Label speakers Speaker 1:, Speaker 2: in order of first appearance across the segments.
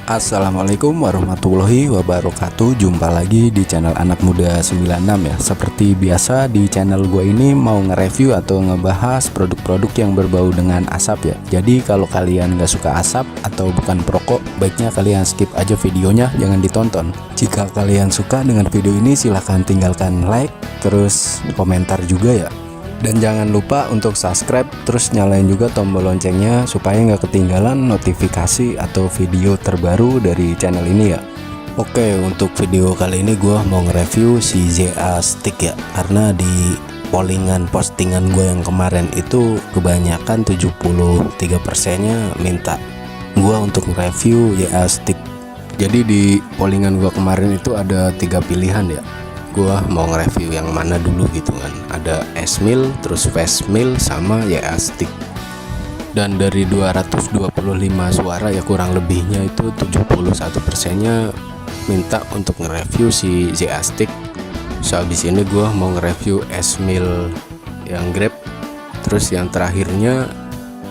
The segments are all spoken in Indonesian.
Speaker 1: Assalamualaikum warahmatullahi wabarakatuh. Jumpa lagi di channel Anak Muda 96 ya. Seperti biasa di channel gue ini mau nge-review atau ngebahas produk-produk yang berbau dengan asap ya. Jadi kalau kalian gak suka asap atau bukan perokok, baiknya kalian skip aja videonya, jangan ditonton. Jika kalian suka dengan video ini silahkan tinggalkan like, terus komentar juga ya. Dan jangan lupa untuk subscribe, terus nyalain juga tombol loncengnya supaya nggak ketinggalan notifikasi atau video terbaru dari channel ini ya. Oke, untuk video kali ini gue mau nge-review si ZA Stick ya. Karena di postingan gue yang kemarin itu kebanyakan 73%-nya minta gue untuk nge-review ZA Stick. Jadi di postingan gue kemarin itu ada 3 pilihan ya. Gua mau nge-review yang mana dulu gitu kan. Ada S-Mil, terus Fast-Mil, sama ZA Stick. Dan dari 225 suara ya kurang lebihnya itu 71%-nya minta untuk nge-review si ZA Stick. So abis ini gua mau nge-review S-Mil yang Grab. Terus yang terakhirnya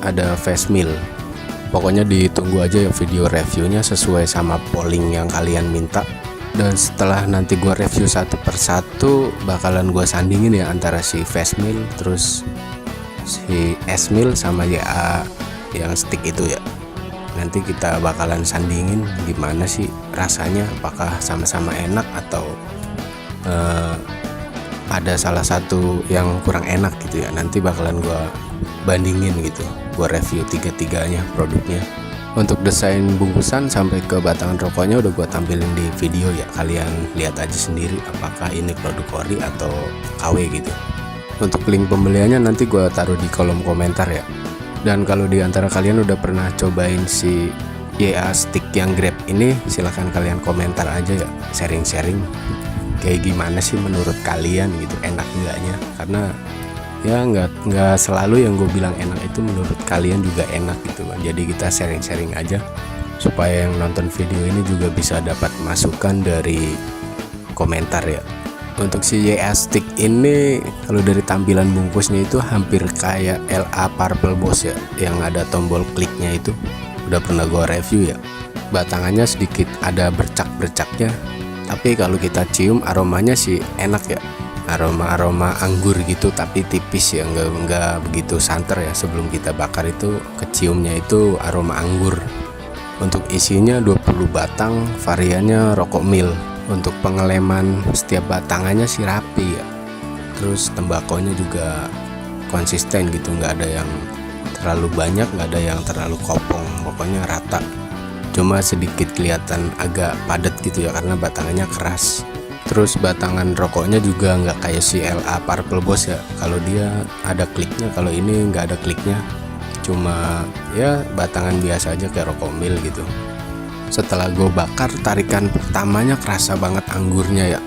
Speaker 1: ada Fast-Mil. Pokoknya ditunggu aja ya video reviewnya sesuai sama polling yang kalian minta. Dan setelah nanti gue review satu persatu, bakalan gue sandingin ya antara si Fast-Mil terus si S-Mil sama ZA yang stick itu ya. Nanti kita bakalan sandingin gimana sih rasanya, apakah sama-sama enak atau ada salah satu yang kurang enak gitu ya. Nanti bakalan gue bandingin gitu, gue review tiga-tiganya produknya. Untuk desain bungkusan sampai ke batangan rokoknya udah gue tampilin di video ya. Kalian lihat aja sendiri apakah ini produk ori atau KW gitu. Untuk link pembeliannya nanti gue taruh di kolom komentar ya. Dan kalau di antara kalian udah pernah cobain si ZA Stick yang Grab ini, silahkan kalian komentar aja ya, sharing-sharing kayak gimana sih menurut kalian gitu, enak enggaknya. Karena ya nggak selalu yang gue bilang enak itu menurut kalian juga enak gitu kan. Jadi kita sharing-sharing aja supaya yang nonton video ini juga bisa dapat masukan dari komentar ya. Untuk si ZA Stick ini kalau dari tampilan bungkusnya itu hampir kayak LA Purple Boss ya, yang ada tombol kliknya itu. Udah pernah gue review ya. Batangannya sedikit ada bercak-bercaknya, tapi kalau kita cium aromanya sih enak ya. Aroma anggur gitu, tapi tipis ya, nggak begitu santer ya. Sebelum kita bakar itu keciumnya itu aroma anggur. Untuk isinya 20 batang, variannya rokok mil. Untuk pengeleman setiap batangannya sih rapi ya. Terus tembakonya juga konsisten gitu, nggak ada yang terlalu banyak, nggak ada yang terlalu kopong, pokoknya rata. Cuma sedikit kelihatan agak padat gitu ya karena batangannya keras. Terus batangan rokoknya juga nggak kayak si LA Purple Boss ya. Kalau dia ada kliknya, kalau ini nggak ada kliknya. Cuma ya batangan biasa aja kayak rokok mil gitu. Setelah gue bakar, tarikan pertamanya kerasa banget anggurnya ya.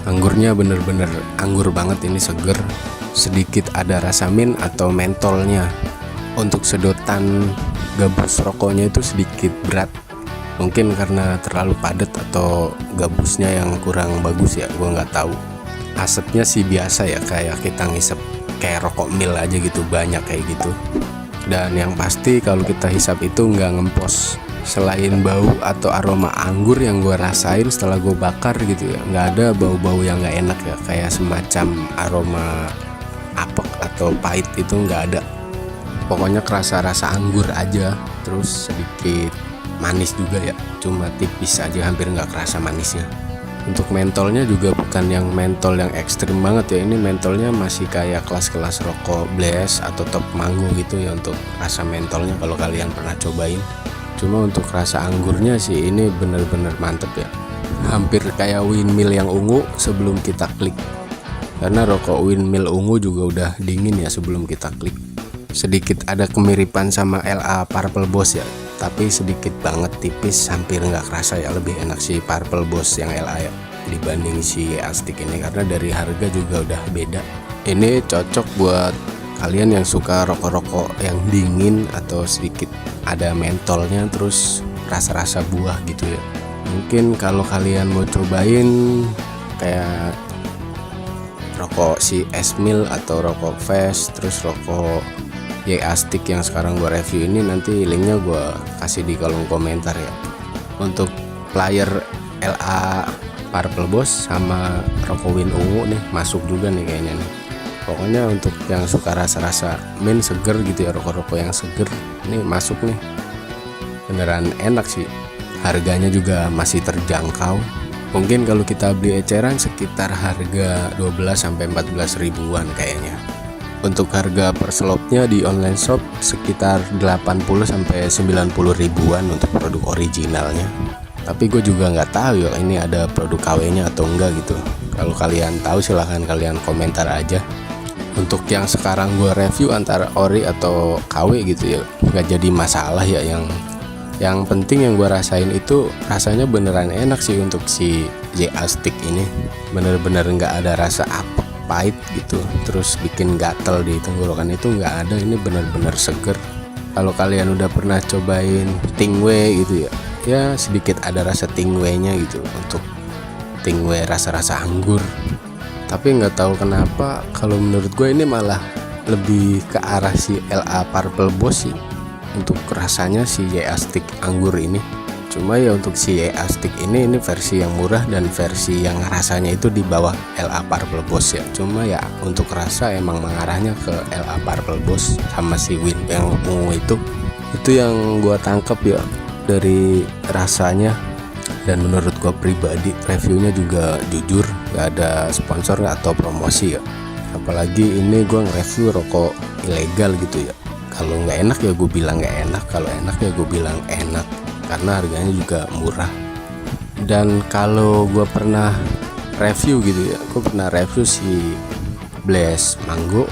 Speaker 1: Anggurnya bener-bener anggur banget, ini seger. Sedikit ada rasa mint atau mentolnya. Untuk sedotan gabus rokoknya itu sedikit berat. Mungkin karena terlalu padat atau gabusnya yang kurang bagus ya, gue nggak tahu. Asapnya sih biasa ya, kayak kita ngisep kayak rokok mil aja gitu, banyak kayak gitu. Dan yang pasti kalau kita hisap itu nggak ngempos. Selain bau atau aroma anggur yang gue rasain setelah gue bakar gitu ya, nggak ada bau-bau yang nggak enak ya, kayak semacam aroma apek atau pahit itu nggak ada. Pokoknya kerasa rasa anggur aja, terus sedikit manis juga ya, cuma tipis aja, hampir nggak kerasa manisnya. Untuk mentolnya juga bukan yang mentol yang ekstrim banget ya, ini mentolnya masih kayak kelas-kelas rokok Blaze atau Top Mango gitu ya untuk rasa mentolnya kalau kalian pernah cobain. Cuma untuk rasa anggurnya sih ini bener-bener mantep ya, hampir kayak Windmill yang ungu sebelum kita klik. Karena rokok Windmill ungu juga udah dingin ya sebelum kita klik. Sedikit ada kemiripan sama LA Purple Boss ya, tapi sedikit banget, tipis, hampir nggak kerasa ya. Lebih enak si Purple Boss yang LA ya dibanding si ZA Stick ini, karena dari harga juga udah beda. Ini cocok buat kalian yang suka rokok-rokok yang dingin atau sedikit ada mentolnya, terus rasa-rasa buah gitu ya. Mungkin kalau kalian mau cobain kayak rokok si S-Mil atau rokok Fast, terus rokok ZA Stick yang sekarang gue review ini, nanti linknya gue kasih di kolom komentar ya. Untuk player LA Purple Boss sama rokok Win ungu nih masuk juga nih kayaknya nih. Pokoknya untuk yang suka rasa-rasa mint seger gitu ya, rokok-rokok yang seger ini masuk nih. Beneran enak sih, harganya juga masih terjangkau. Mungkin kalau kita beli eceran sekitar harga 12-14 ribuan kayaknya. Untuk harga per slopnya di online shop sekitar 80-90 ribuan untuk produk originalnya. Tapi gue juga nggak tahu ya ini ada produk KW-nya atau enggak gitu. Kalau kalian tahu silahkan kalian komentar aja. Untuk yang sekarang gue review antara ori atau KW gitu ya, nggak jadi masalah ya. Yang penting yang gue rasain itu rasanya beneran enak sih untuk si JA Stick ini. Bener-bener nggak ada rasa apek pahit gitu, terus bikin gatel di tenggorokan itu nggak ada. Ini bener-bener seger. Kalau kalian udah pernah cobain Tingwe gitu ya, ya sedikit ada rasa Tingwe-nya gitu untuk Tingwe rasa-rasa anggur. Tapi nggak tahu kenapa kalau menurut gue ini malah lebih ke arah si LA Purple Boss sih untuk rasanya si JA Stick anggur ini. Cuma ya untuk si JA Stick ini versi yang murah dan versi yang rasanya itu di bawah LA Purple Boss ya. Cuma ya untuk rasa emang mengarahnya ke LA Purple Boss sama si Win yang ungu itu yang gua tangkep ya dari rasanya. Dan menurut gua pribadi reviewnya juga jujur, gak ada sponsor atau promosi ya. Apalagi ini gua nge-review rokok ilegal gitu ya. Kalau nggak enak ya gue bilang nggak enak, kalau enak ya gue bilang enak, karena harganya juga murah. Dan kalau gue pernah review gitu ya, gue pernah review si Blaze Mango,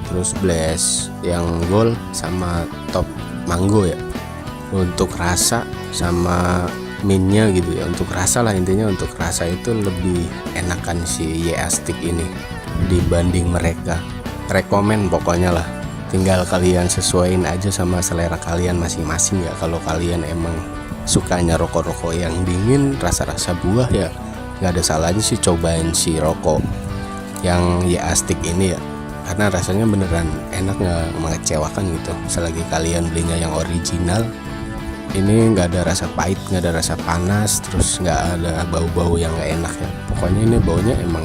Speaker 1: terus Blaze yang gold sama top mango ya. Untuk rasa sama mintnya gitu ya, untuk rasa lah intinya, untuk rasa itu lebih enakan si JA Stick ini dibanding mereka. Rekomen pokoknya lah. Tinggal kalian sesuaiin aja sama selera kalian masing-masing ya. Kalau kalian emang sukanya rokok-rokok yang dingin, rasa-rasa buah ya nggak ada salahnya sih cobain si rokok yang JA Stick ini ya. Karena rasanya beneran enak, nggak mengecewakan gitu. Selagi kalian belinya yang original, ini nggak ada rasa pahit, nggak ada rasa panas, terus nggak ada bau-bau yang nggak enak ya. Pokoknya ini baunya emang